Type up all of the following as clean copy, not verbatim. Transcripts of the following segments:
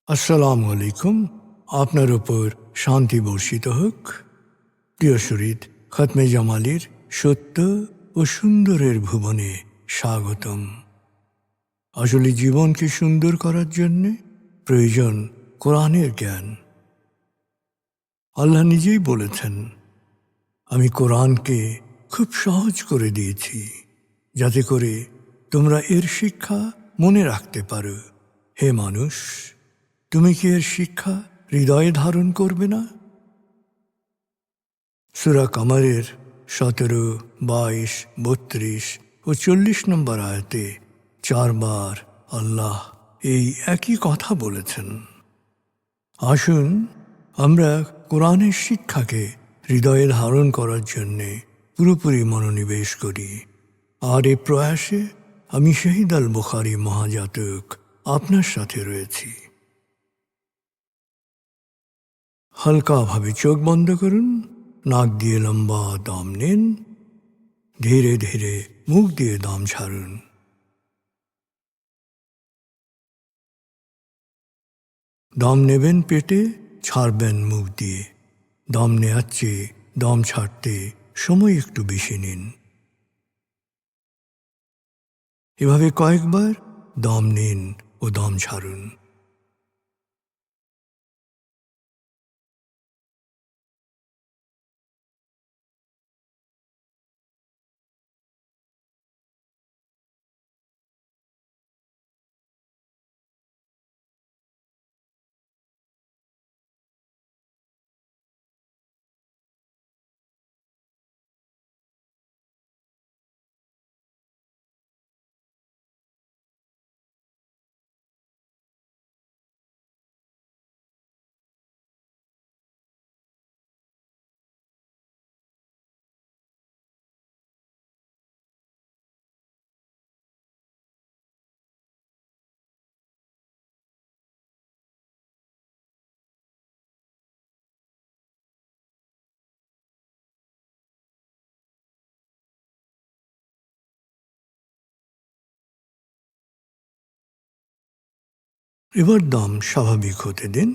আসসালামু আলাইকুম। আপনার উপর শান্তি বর্ষিত হোক। প্রিয় শরীদ, খতমে জামালির সত্য ও সুন্দরের ভুবনে স্বাগতম। আসলে জীবনকে সুন্দর করার জন্যে প্রয়োজন কোরআনের জ্ঞান। আল্লাহ নিজেই বলেছেন, আমি কোরআনকে খুব সহজ করে দিয়েছি যাতে করে তোমরা এর শিক্ষা মনে রাখতে পারো। হে মানুষ, তুমি কি এর শিক্ষা হৃদয়ে ধারণ করবে না? সূরা কামারের 17, 22, 32 ও 40 নম্বর আয়াতে 4 বার আল্লাহ এই একই কথা বলেছেন। আসুন আমরা কোরআনের শিক্ষাকে হৃদয়ে ধারণ করার জন্যে পুরোপুরি মনোনিবেশ করি। আর এই প্রয়াসে আমি শহীদ আল বুখারী মহাজাতক আপনার সাথে রয়েছি। হালকাভাবে চোখ বন্ধ করুন, নাক দিয়ে লম্বা দম নিন, ধীরে ধীরে মুখ দিয়ে দম ছাড়ুন। দম নেবেন পেটে, ছাড়বেন মুখ দিয়ে। দম নেওয়ার চেয়ে দম ছাড়তে সময় একটু বেশি নিন। এভাবে কয়েকবার দম নিন ও দম ছাড়ুন। এবার দম স্বাভাবিক হতে দিন।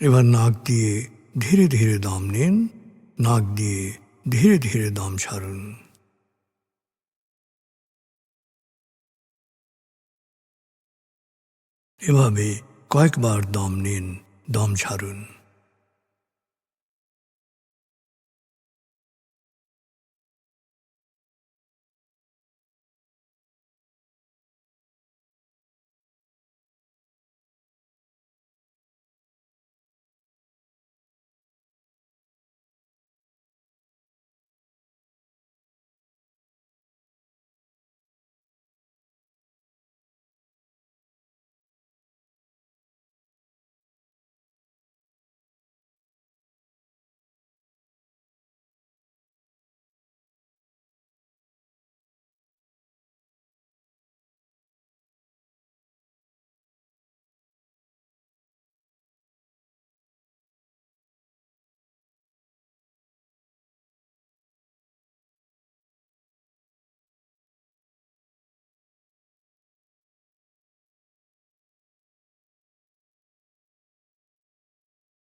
এবার নাক দিয়ে ধীরে ধীরে দম নিন, নাক দিয়ে ধীরে ধীরে দম ছাড়ুন। এভাবে কয়েকবার দম নিন, দম ছাড়ুন।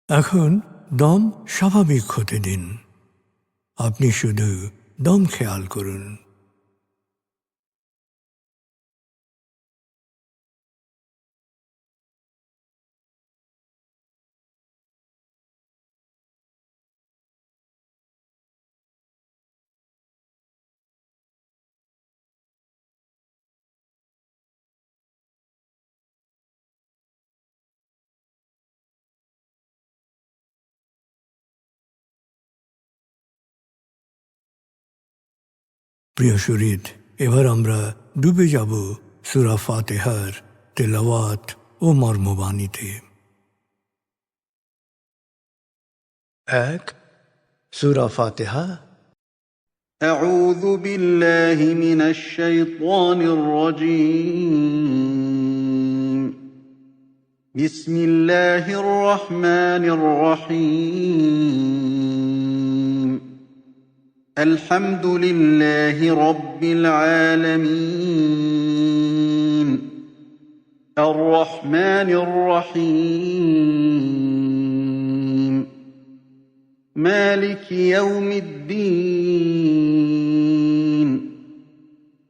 এখন দম স্বাভাবিক হতে দিন। আপনি শুধু দম খেয়াল করুন। প্রিয় শরীদ, এবার আমরা ডুবে যাব সূরা ফাতিহার তেলাওয়াত ও মর্মবাণীতে। 1. সূরা ফাতিহা। أعوذ بالله من الشيطان الرجيم. بسم الله الرحمن الرحيم. الحمد لله رب العالمين. الرحمن الرحيم مالك يوم الدين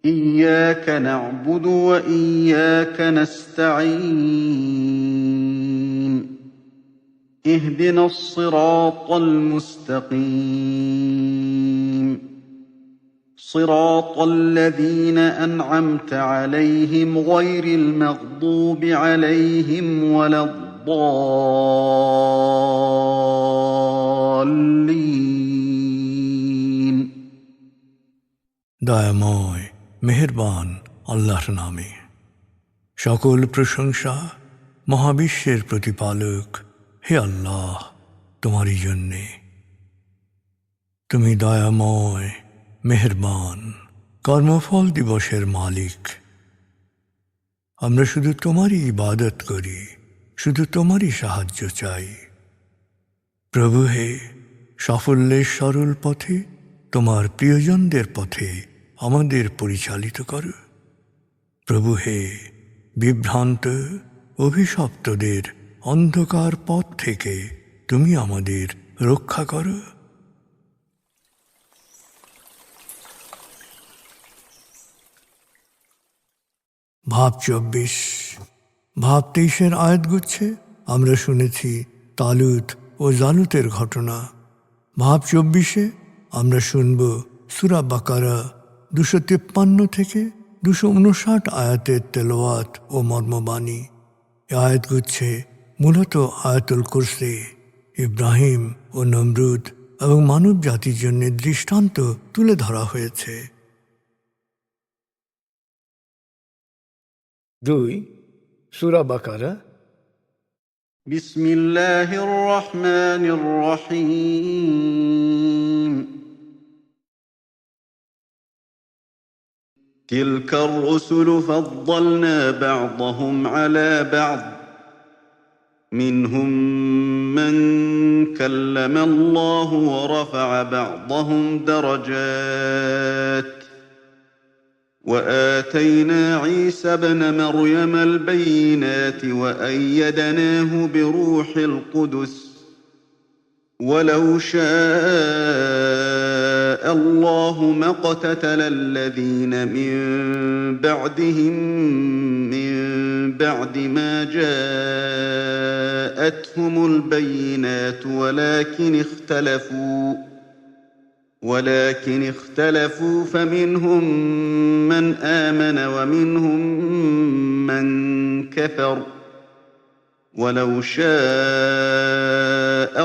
إياك نعبد وإياك نستعين اهدنا الصراط المستقيم صراط الذين أنعمت عليهم غير المغضوب عليهم ولا الضالين দয়াময় মেহেরবান আল্লাহর নামে। সকল প্রশংসা মহাবিশ্বের প্রতিপালক হে আল্লাহ তোমারই জন্যে। তুমি দয়াময় মেহেরবান কর্মফল দিবসের মালিক। আমরা শুধু তোমারই ইবাদত করি, শুধু তোমারই সাহায্য চাই। প্রভু হে, সাফল্যের সরল পথে তোমার প্রিয়জনদের পথে আমাদের পরিচালিত করো। প্রভু হে, বিভ্রান্ত অভিশপ্তদের অন্ধকার পথ থেকে তুমি আমাদের রক্ষা করো। ভাব 24 ভাব 23 আয়াতগুচ্ছে আমরা শুনেছি তালুত ও জালুতের ঘটনা। ভাব 24 আমরা শুনব সূরা বাকারা 253 থেকে 259 আয়াতের তেলাওয়াত ও মর্মবাণী। এই আয়াতগুচ্ছে মূলত আয়াতুল কুরসি, ইব্রাহিম ও নমরুদ এবং মানব জাতির জন্য দৃষ্টান্ত তুলে ধরা হয়েছে। 2 সূরা বাকারা। بسم الله الرحمن الرحيم تلك الرسل فضلنا بعضهم على بعض منهم من كلم الله ورفع بعضهم درجات وآتينا عيسى ابن مريم البينات وأيدناه بروح القدس ولو شاء الله ما اقتتل الذين من بعدهم من بعد ما جاءتهم البينات ولكن اختلفوا فمنهم من آمن ومنهم من كفر ولو شاء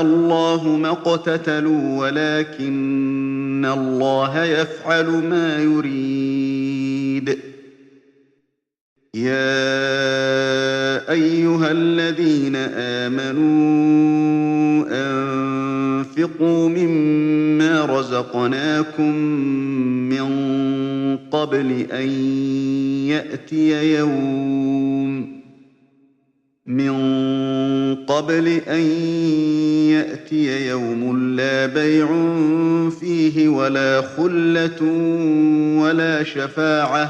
الله ما اقتتلوا ولكن الله يفعل ما يريد يا أيها الذين آمنوا أنفقوا مما رزقناكم من قبل أن يأتي يوم لا بيع فيه ولا خلة ولا شفاعة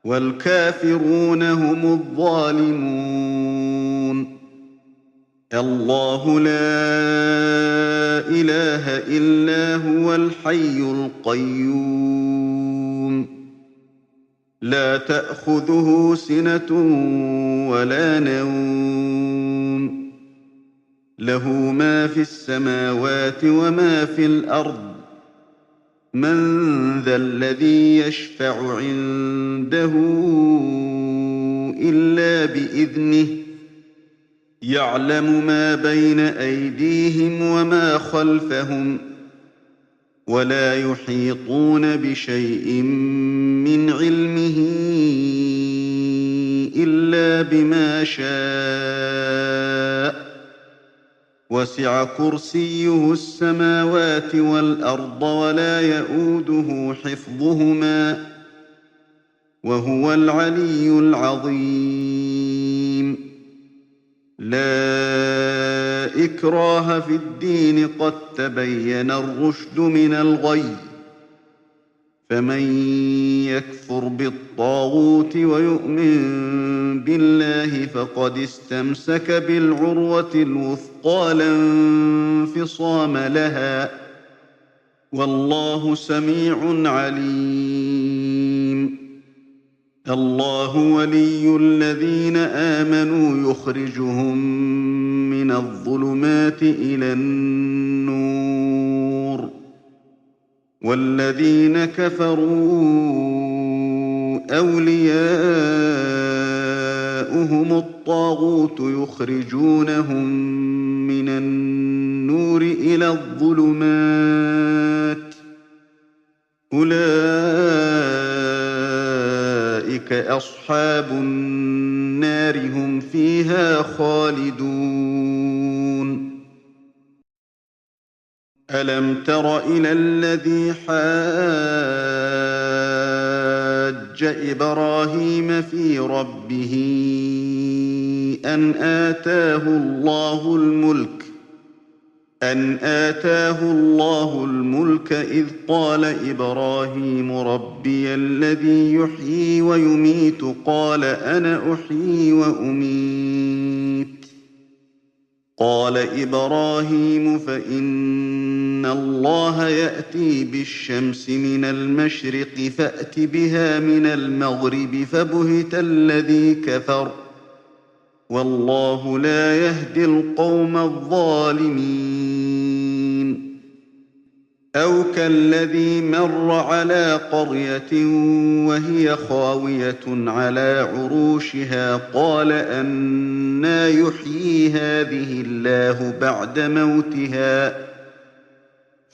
والكافرون هم الظالمون الله لا إله إلا هو الحي القيوم لا تأخذه سنة ولا نوم له ما في السماوات وما في الأرض من ذا الذي يشفع عنده إلا بإذنه يعلم ما بين أيديهم وما خلفهم ولا يحيطون بشيء من علمه إلا بما شاء وسع كرسيه السماوات والأرض ولا يئوده حفظهما وهو العلي العظيم لا إكراه في الدين قد تبين الرشد من الغي فمن يكفر بالطاغوت ويؤمن بالله فقد استمسك بالعروة الوثقى لا انفصام لها، والله سميع عليم. الله ولي الذين آمنوا يخرجهم من الظلمات إلى النور، والذين كفروا أولياؤهم الطاغوت يخرجونهم من النور إلى الظلمات، أولئك أصحاب النار هم فيها خالدون. ألم تر إلى الذي حاج إبراهيم في ربه أن آتاه الله الملك إذ قال إبراهيم ربي الذي يحيي ويميت قال أنا أحيي وأميت، قال إبراهيم فإن الله يأتي بالشمس من المشرق فأت بها من المغرب فبهت الذي كفر، والله لا يهدي القوم الظالمين. أو كالذي مر على قرية وهي خاوية على عروشها قال أنى يحيي هذه الله بعد موتها،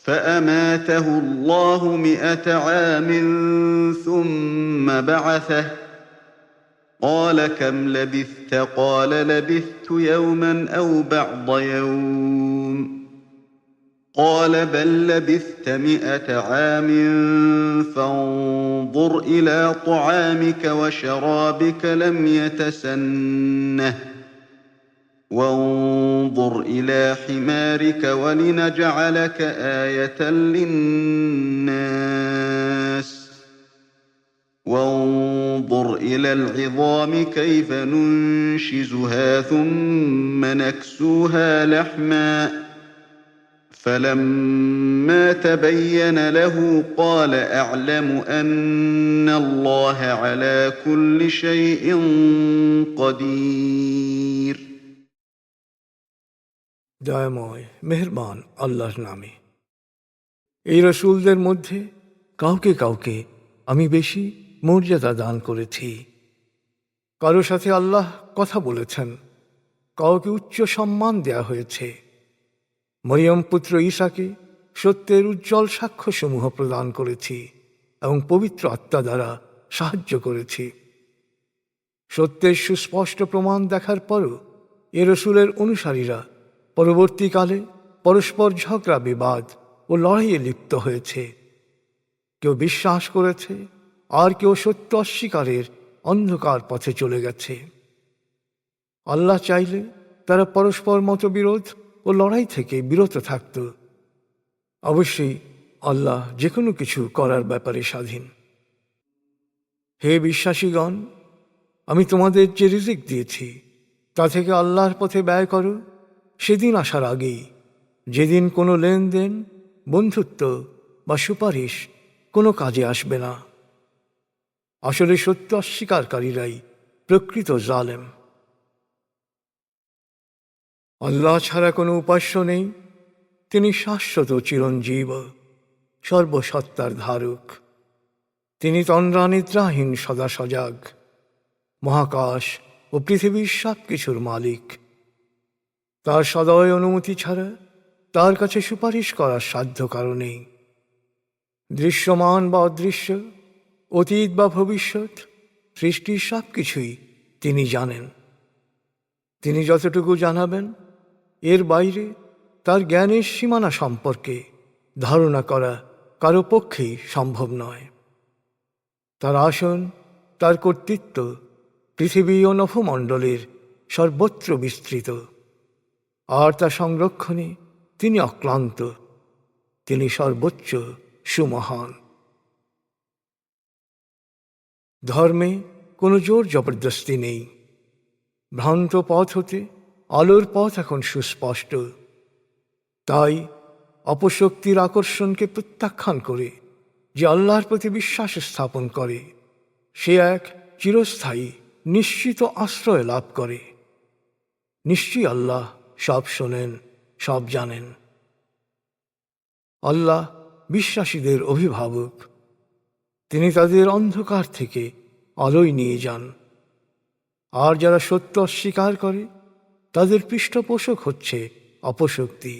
فأماته الله 100 عام ثم بعثه، قال كم لبثت؟ قال لبثت يوما أو بعض يوم، قال بل لبثت 100 عام فانظر إلى طعامك وشرابك لم يتسنه، وانظر إلى حمارك ولنجعلك آية للناس، وانظر إلى العظام كيف ننشزها ثم نكسوها لحما، فلما تبين له قال أعلم أن الله على كل شيء قدير। দয়াময় মেহেরবান আল্লাহর নামে। এই রসুলদের মধ্যে কাউকে কাউকে আমি বেশি মর্যাদা দান করেছি। কারো সাথে আল্লাহ কথা বলেছেন, কাউকে উচ্চ সম্মান দেয়া হয়েছে। মরিয়ম পুত্র ঈসাকে সত্যের উজ্জ্বল সাক্ষ্যসমূহ প্রদান করেছি এবং পবিত্র আত্মা দ্বারা সাহায্য করেছি। সত্যের সুস্পষ্ট প্রমাণ দেখার পরও এ রসুলের অনুসারীরা পরবর্তীকালে পরস্পর ঝগড়া বিবাদ ও লড়াইয়ে লিপ্ত হয়েছে। কেউ বিশ্বাস করেছে আর কেউ সত্য অস্বীকারের অন্ধকার পথে চলে গেছে। আল্লাহ চাইলে তারা পরস্পর মতবিরোধ ও লড়াই থেকে বিরত থাকত। অবশ্যই আল্লাহ যে কোনো কিছু করার ব্যাপারে স্বাধীন। হে বিশ্বাসীগণ, আমি তোমাদের যে রিজিক দিয়েছি তা থেকে আল্লাহর পথে ব্যয় করো সেদিন আসার আগেই, যেদিন কোনো লেনদেন, বন্ধুত্ব বা সুপারিশ কোনো কাজে আসবে না। আসলে সত্য অস্বীকারীরাই প্রকৃত জালেম। আল্লাহ ছাড়া কোনো উপাস্য নেই, তিনি শাশ্বত চিরঞ্জীব, সর্বসত্তার ধারক। তিনি তন্দ্রা নিদ্রাহীন, সদা সজাগ, মহাকাশ ও পৃথিবীর সব কিছুর মালিক। তার সদয় অনুমতি ছাড়া তার কাছে সুপারিশ করার সাধ্য কারণেই। দৃশ্যমান বা অদৃশ্য, অতীত বা ভবিষ্যৎ, সৃষ্টির সব কিছুই তিনি জানেন। তিনি যতটুকু জানাবেন এর বাইরে তার জ্ঞানের সীমানা সম্পর্কে ধারণা করা কারো পক্ষেই সম্ভব নয়। তার আসন, তার কর্তৃত্ব পৃথিবী ও নভমণ্ডলের সর্বত্র বিস্তৃত, আর তা সংরক্ষণে তিনি অক্লান্ত। তিনি সর্বোচ্চ সুমহান। ধর্মে কোনো জোর জবরদস্তি নেই। ভ্রান্ত পথ হতে আলোর পথ এখন সুস্পষ্ট। তাই অপশক্তির আকর্ষণকে প্রত্যাখ্যান করে যে আল্লাহর প্রতি বিশ্বাস স্থাপন করে, সে এক চিরস্থায়ী নিশ্চিত আশ্রয় লাভ করে। নিশ্চয়ই আল্লাহ সব শোনেন, সব জানেন। আল্লাহ বিশ্বাসীদের অভিভাবক। তিনি তাদের অন্ধকার থেকে আলোয় নিয়ে যান। আর যারা সত্য অস্বীকার করে তাদের পৃষ্ঠপোষক হচ্ছে অপশক্তি।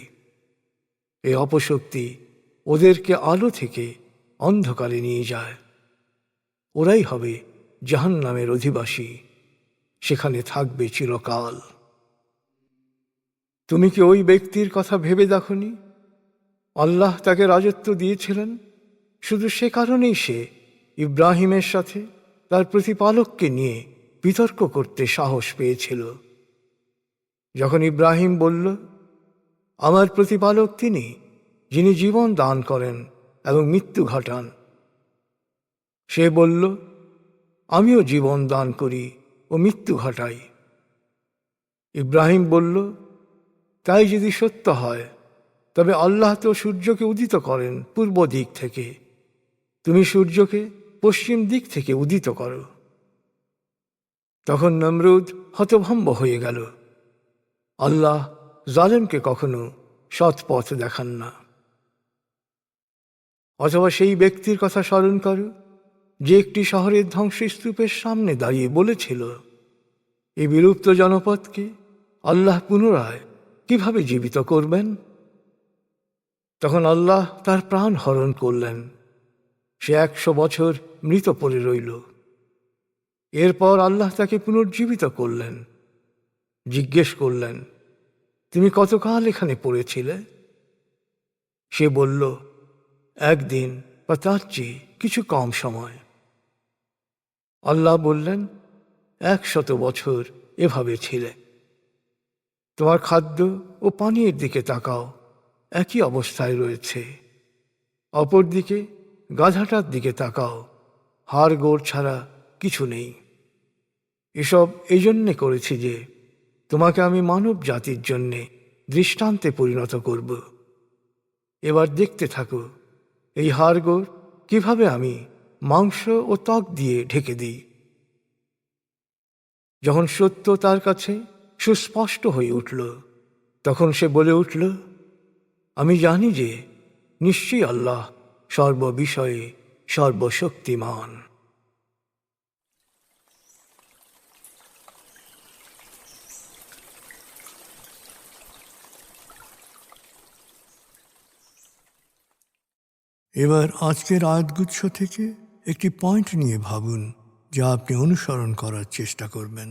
এই অপশক্তি ওদেরকে আলো থেকে অন্ধকারে নিয়ে যায়। ওরাই হবে জাহান্নামের অধিবাসী, সেখানে থাকবে চিরকাল। তুমি কি ওই ব্যক্তির কথা ভেবে দেখনি? আল্লাহ তাকে রাজত্ব দিয়েছিলেন, শুধু সে কারণেই সে ইব্রাহিমের সাথে তার প্রতিপালককে নিয়ে বিতর্ক করতে সাহস পেয়েছিল। যখন ইব্রাহিম বলল, আমার প্রতিপালক তিনি, যিনি জীবন দান করেন এবং মৃত্যু ঘটান, সে বলল, আমিও জীবন দান করি ও মৃত্যু ঘটাই। ইব্রাহিম বলল, তাই যদি সত্য হয় তবে আল্লাহ তো সূর্যকে উদিত করেন পূর্ব দিক থেকে, তুমি সূর্যকে পশ্চিম দিক থেকে উদিত করো। তখন নমরুদ হতভম্ব হয়ে গেল। আল্লাহ জালেমকে কখনো সৎ পথ দেখান না। অথবা সেই ব্যক্তির কথা স্মরণ করো যে একটি শহরের ধ্বংসস্তূপের সামনে দাঁড়িয়ে বলেছিল, এই বিলুপ্ত জনপদকে আল্লাহ পুনরায় কিভাবে জীবিত করবেন? তখন আল্লাহ তার প্রাণ হরণ করলেন। সে 100 বছর মৃত পড়ে রইল। এরপর আল্লাহ তাকে পুনর্জীবিত করলেন। জিজ্ঞেস করলেন, তুমি কতকাল এখানে পড়েছিলে? সে বলল, একদিন বা তার চেয়ে কিছু কম সময়। আল্লাহ বললেন, 100 বছর এভাবে ছিলে। তোমার খাদ্য ও পানীয়ের দিকে তাকাও, একই অবস্থায় রয়েছে। অপরদিকে গাধাটার দিকে তাকাও, হাড় গোড় ছাড়া কিছু নেই। এসব এই জন্যে করেছি যে তোমাকে আমি মানব জাতির জন্যে দৃষ্টান্তে পরিণত করব। এবার দেখতে থাকো এই হাড়গোড় কিভাবে আমি মাংস ও ত্বক দিয়ে ঢেকে দিই। যখন সত্য তার কাছে সুস্পষ্ট হয়ে উঠল, তখন সে বলে উঠল, আমি জানি যে নিশ্চয়ই আল্লাহ সর্ববিষয়ে সর্বশক্তিমান। এবার আজকের আয়াতগুচ্ছ থেকে একটি পয়েন্ট নিয়ে ভাবুন, যা আপনি অনুসরণ করার চেষ্টা করবেন।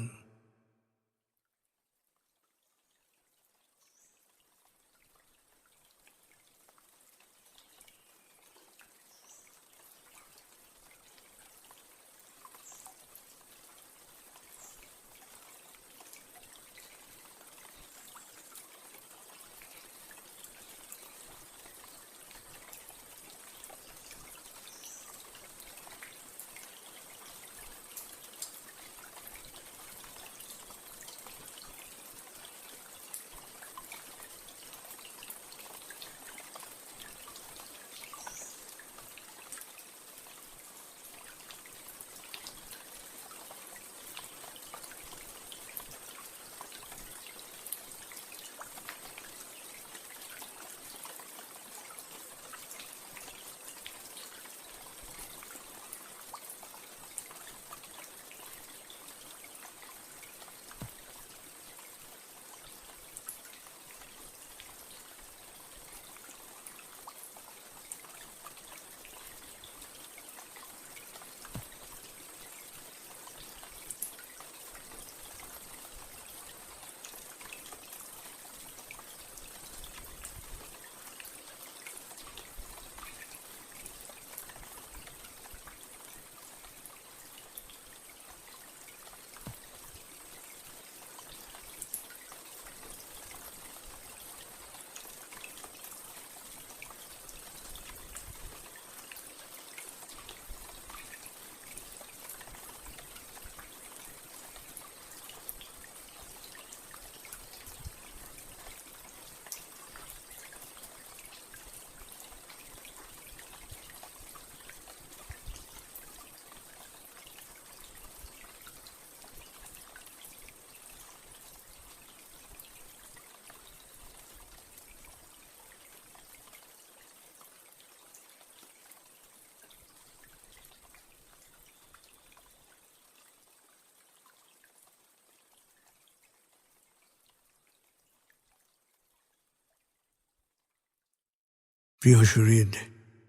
প্রিয় শরীদ,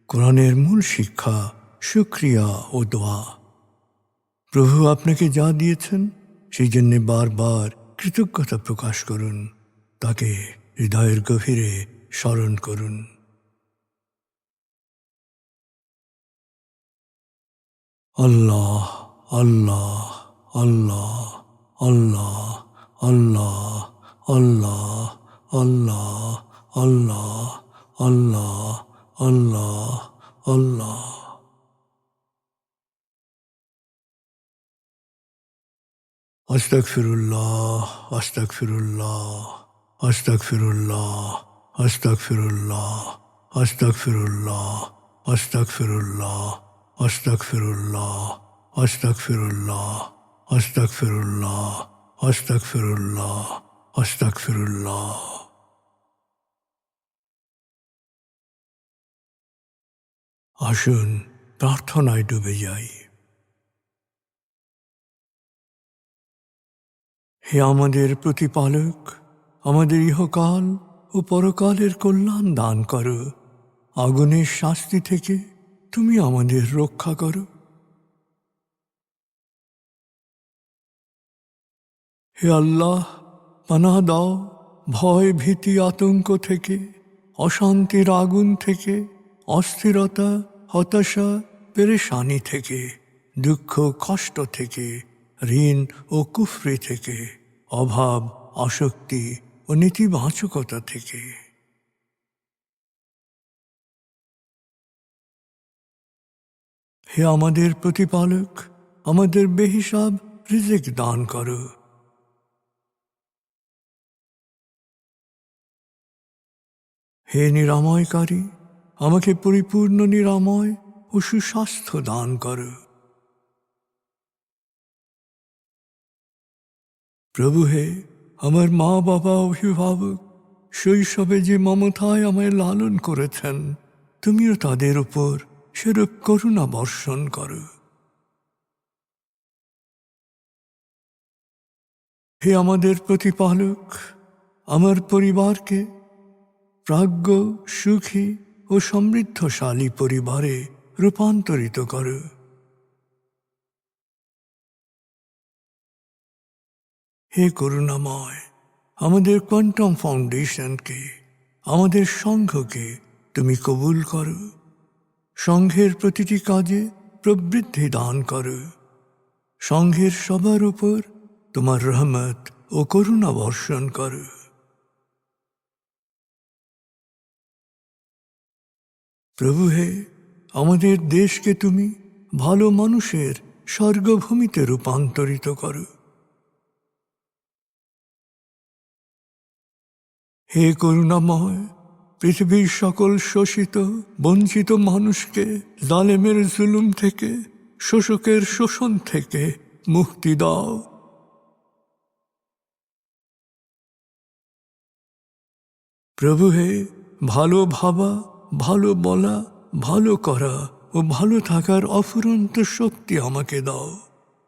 কোরআনের মূল শিক্ষা শুকরিয়া ও দোয়া। প্রভু আপনাকে যা দিয়েছেন সেই জন্য বারবার কৃতজ্ঞতা প্রকাশ করুন, তাকে হৃদয়ের গভীরে স্মরণ করুন। আল্লাহ আল্লাহ আল্লাহ আল্লাহ আল্লাহ আল্লাহ আল্লাহ আল্লাহ আল্লাহ আল্লাহ আল্লাহ। আস্তাগফিরুল্লাহ আস্তাগফিরুল্লাহ আস্তাগফিরুল্লাহ আস্তাগফিরুল্লাহ আস্তাগফিরুল্লাহ আস্তাগফিরুল্লাহ আস্তাগফিরুল্লাহ আস্তাগফিরুল্লাহ আস্তাগফিরুল্লাহ আস্তাগফিরুল্লাহ আস্তাগফিরুল্লাহ। আসুন প্রার্থনায় ডুবে যাই। হে আমাদের প্রতিপালক, আমাদের ইহকাল ও পরকালের কল্যাণ দান করো। আগুনের শাস্তি থেকে তুমি আমাদের রক্ষা করো। হে আল্লাহ, পানাহ দাও ভয় ভীতি আতঙ্ক থেকে, অশান্তির আগুন থেকে, অস্থিরতা হতাশা পেরেশানি থেকে, দুঃখ কষ্ট থেকে, ঋণ ও কুফরি থেকে, অভাব আসক্তি ও নেতিবাচকতা থেকে। হে আমাদের প্রতিপালক, আমাদের বেহিসাব রিজিক দান করো। হে নিরাময়কারী, আমাকে পরিপূর্ণ নিরাময় ও সুস্বাস্থ্য দান করো। প্রভু হে, আমার মা বাবা অভিভাবক শৈশবে যে মমতায় আমায় লালন করেছেন, তুমিও তাদের উপর সেরূপ করুণা বর্ষণ করো। হে আমাদের প্রতিপালক, আমার পরিবারকে প্রাজ্ঞ সুখী ও সমৃদ্ধশালী পরিবারে রূপান্তরিত করো। হে করুণাময়, আমাদের কোয়ান্টাম ফাউন্ডেশনকে, আমাদের সংঘকে তুমি কবুল করো। সংঘের প্রতিটি কাজে প্রবৃদ্ধি দান করো। সংঘের সবার উপর তোমার রহমত ও করুণা বর্ষণ করো। প্রভু হে, আমাদের দেশকে তুমি ভালো মানুষের স্বর্গভূমিতে রূপান্তরিত করো। হে করুণাময়, পৃথিবীর সকল শোষিত বঞ্চিত মানুষকে জালেমের জুলুম থেকে, শোষকের শোষণ থেকে মুক্তি দাও। প্রভু হে, ভালো ভাবা, ভালো বলা, ভালো করা ও ভালো থাকার অফুরন্ত শক্তি আমাকে দাও।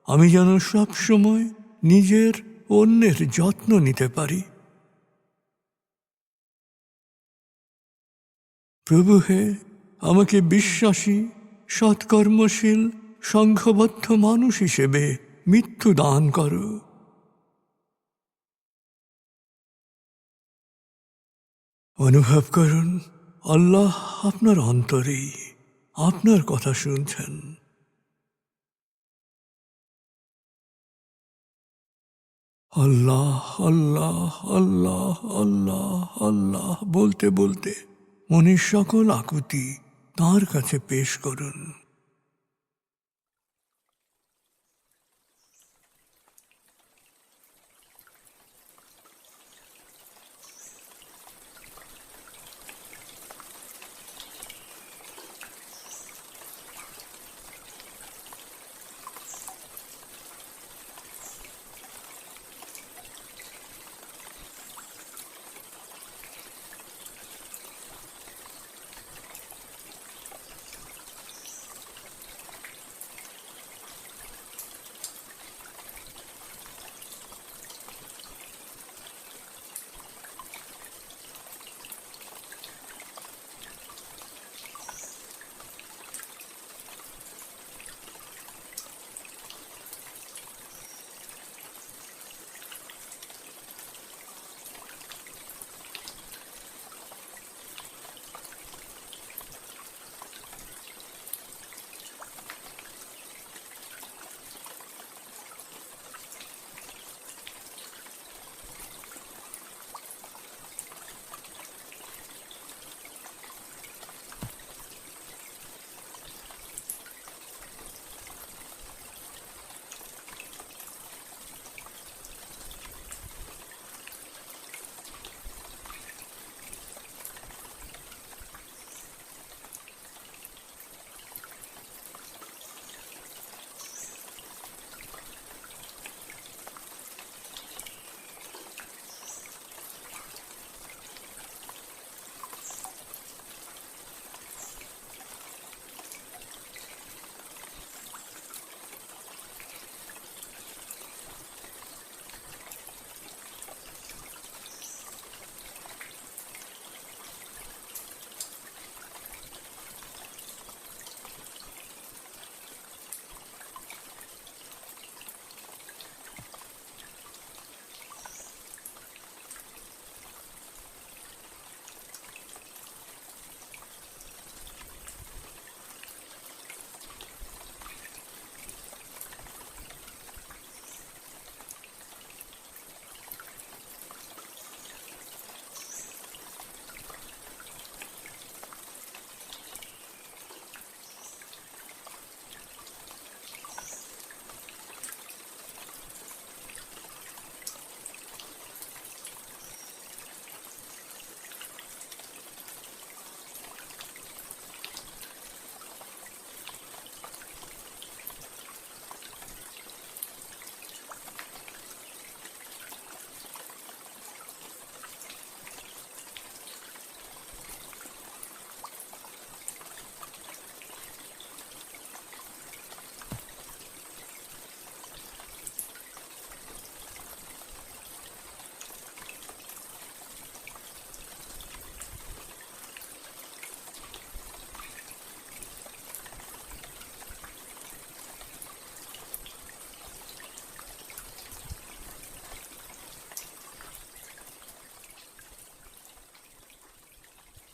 আমি যেন সব সময় নিজের ও অন্যের যত্ন নিতে পারি। প্রভু হে, আমাকে বিশ্বাসী সৎকর্মশীল সংঘবদ্ধ মানুষ হিসেবে মৃত্যু দান করো। অনুভব করুন, আল্লাহ আপনার অন্তরেই আপনার কথা শুনছেন। আল্লাহ আল্লাহ আল্লাহ আল্লাহ আল্লাহ বলতে বলতে মনের সকল আকুতি তাঁর কাছে পেশ করুন।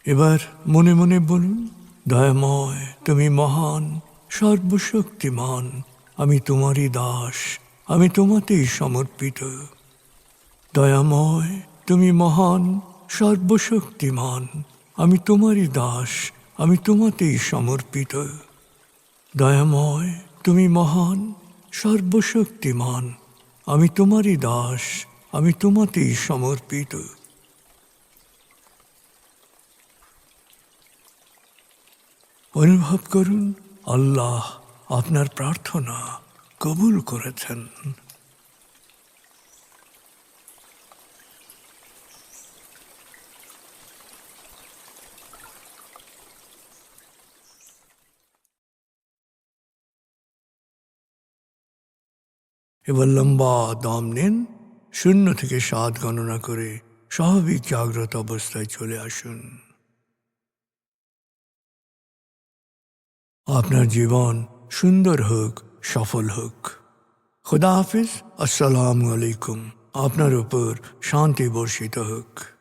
এবার মনে মনে বলুন, দয়াময় তুমি মহান, সর্বশক্তিমান, আমি তোমারই দাস, আমি তোমাতেই সমর্পিত। দয়াময় তুমি মহান, সর্বশক্তিমান, আমি তোমারই দাস, আমি তোমাতেই সমর্পিত। দয়াময় তুমি মহান, সর্বশক্তিমান, আমি তোমারই দাস, আমি তোমাতেই সমর্পিত। অনুভব করুন আল্লাহ আপনার প্রার্থনা কবুল করেছেন। এবার লম্বা দম নিন, 0 থেকে 7 গণনা করে স্বাভাবিক জাগ্রত অবস্থায় চলে আসুন। আপনার জীবন সুন্দর হোক, সফল হোক। খুদা হাফিজ। আসসালামু আলাইকুম। আপনার উপর শান্তি বর্ষিত হোক।